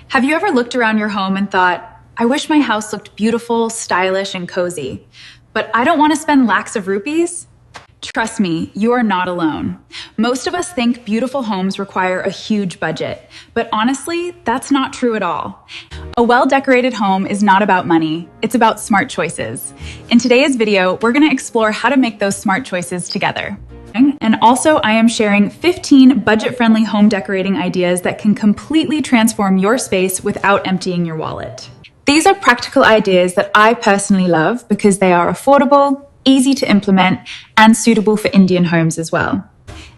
Have you ever looked around your home and thought, I wish my house looked beautiful, stylish, and cozy, but I don't want to spend lakhs of rupees? Trust me, you are not alone. Most of us think beautiful homes require a huge budget, but honestly, that's not true at all. A well-decorated home is not about money, it's about smart choices. In today's video, we're going to explore how to make those smart choices together. And also, I am sharing 15 budget-friendly home decorating ideas that can completely transform your space without emptying your wallet. These are practical ideas that I personally love because they are affordable, easy to implement, and suitable for Indian homes as well.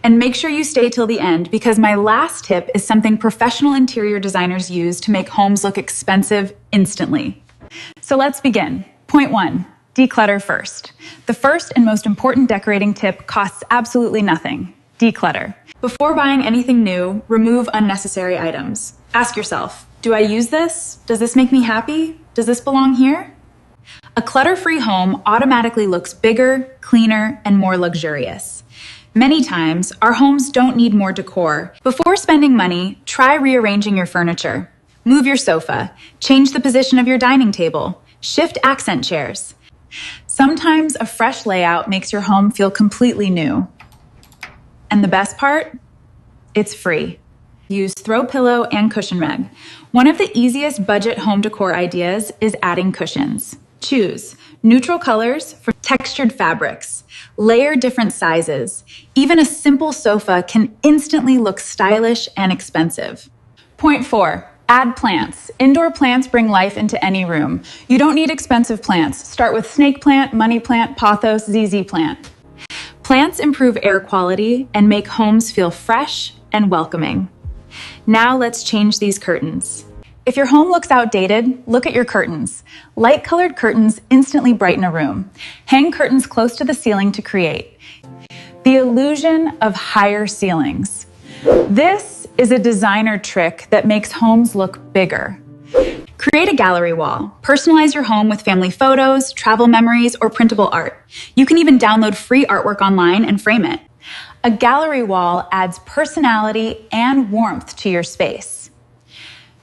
And make sure you stay till the end because my last tip is something professional interior designers use to make homes look expensive instantly. So let's begin. Point 1. Declutter first. The first and most important decorating tip costs absolutely nothing. Declutter. Before buying anything new, remove unnecessary items. Ask yourself, do I use this? Does this make me happy? Does this belong here? A clutter-free home automatically looks bigger, cleaner, and more luxurious. Many times, our homes don't need more decor. Before spending money, try rearranging your furniture. Move your sofa, change the position of your dining table, shift accent chairs. Sometimes a fresh layout makes your home feel completely new. And the best part? It's free. Use throw pillow and cushion rag. One of the easiest budget home decor ideas is adding cushions. Choose neutral colors for textured fabrics. Layer different sizes. Even a simple sofa can instantly look stylish and expensive. Point 4. Add plants. Indoor plants bring life into any room. You don't need expensive plants. Start with snake plant, money plant, pothos, ZZ plant. Plants improve air quality and make homes feel fresh and welcoming. Now let's change these curtains. If your home looks outdated, look at your curtains. Light-colored curtains instantly brighten a room. Hang curtains close to the ceiling to create the illusion of higher ceilings. This is a designer trick that makes homes look bigger. Create a gallery wall. Personalize your home with family photos, travel memories, or printable art. You can even download free artwork online and frame it. A gallery wall adds personality and warmth to your space.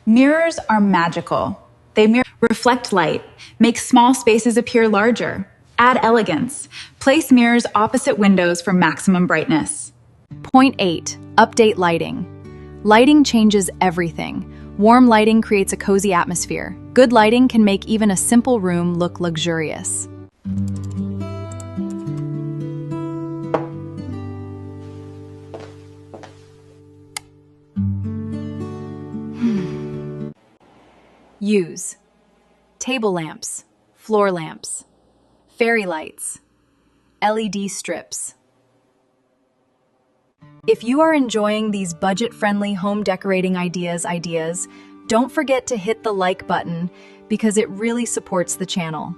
Mirrors are magical. They reflect light, make small spaces appear larger, add elegance. Place mirrors opposite windows for maximum brightness. Point 8. Update lighting. Lighting changes everything. Warm lighting creates a cozy atmosphere. Good lighting can make even a simple room look luxurious. Use table lamps, floor lamps, fairy lights, LED strips. If you are enjoying these budget-friendly home decorating ideas, don't forget to hit the like button because it really supports the channel.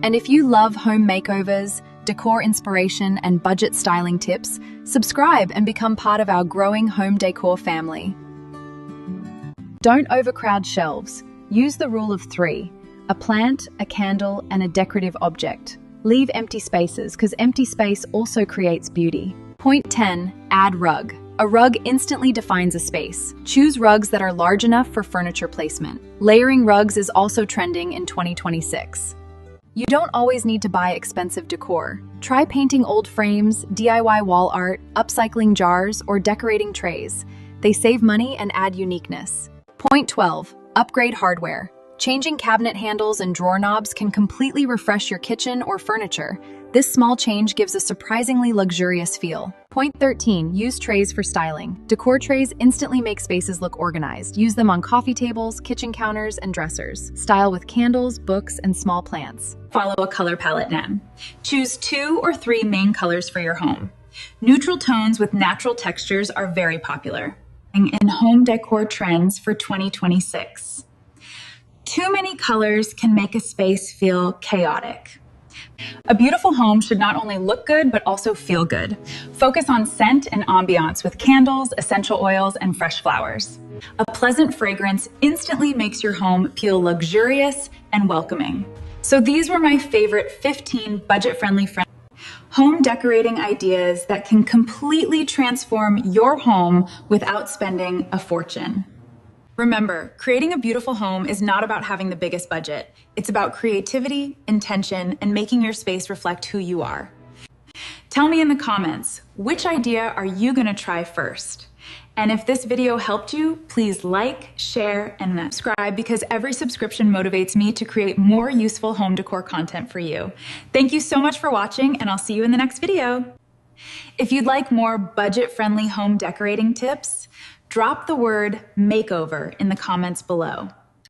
And if you love home makeovers, decor inspiration, and budget styling tips, subscribe and become part of our growing home decor family. Don't overcrowd shelves. Use the rule of 3. A plant, a candle, and a decorative object. Leave empty spaces because empty space also creates beauty. Point 10. Add rug. A rug instantly defines a space. Choose rugs that are large enough for furniture placement. Layering rugs is also trending in 2026. You don't always need to buy expensive decor. Try painting old frames, DIY wall art, upcycling jars, or decorating trays. They save money and add uniqueness. Point 12. Upgrade hardware. Changing cabinet handles and drawer knobs can completely refresh your kitchen or furniture. This small change gives a surprisingly luxurious feel. Point 13. Use trays for styling. Decor trays instantly make spaces look organized. Use them on coffee tables, kitchen counters, and dressers. Style with candles, books, and small plants. Follow a color palette now. Choose 2 or 3 main colors for your home. Neutral tones with natural textures are very popular in home decor trends for 2026. Too many colors can make a space feel chaotic. A beautiful home should not only look good, but also feel good. Focus on scent and ambiance with candles, essential oils, and fresh flowers. A pleasant fragrance instantly makes your home feel luxurious and welcoming. So these were my favorite 15 budget-friendly home decorating ideas that can completely transform your home without spending a fortune. Remember, creating a beautiful home is not about having the biggest budget. It's about creativity, intention, and making your space reflect who you are. Tell me in the comments, which idea are you gonna try first? And if this video helped you, please like, share, and subscribe because every subscription motivates me to create more useful home decor content for you. Thank you so much for watching, and I'll see you in the next video. If you'd like more budget-friendly home decorating tips, drop the word makeover in the comments below.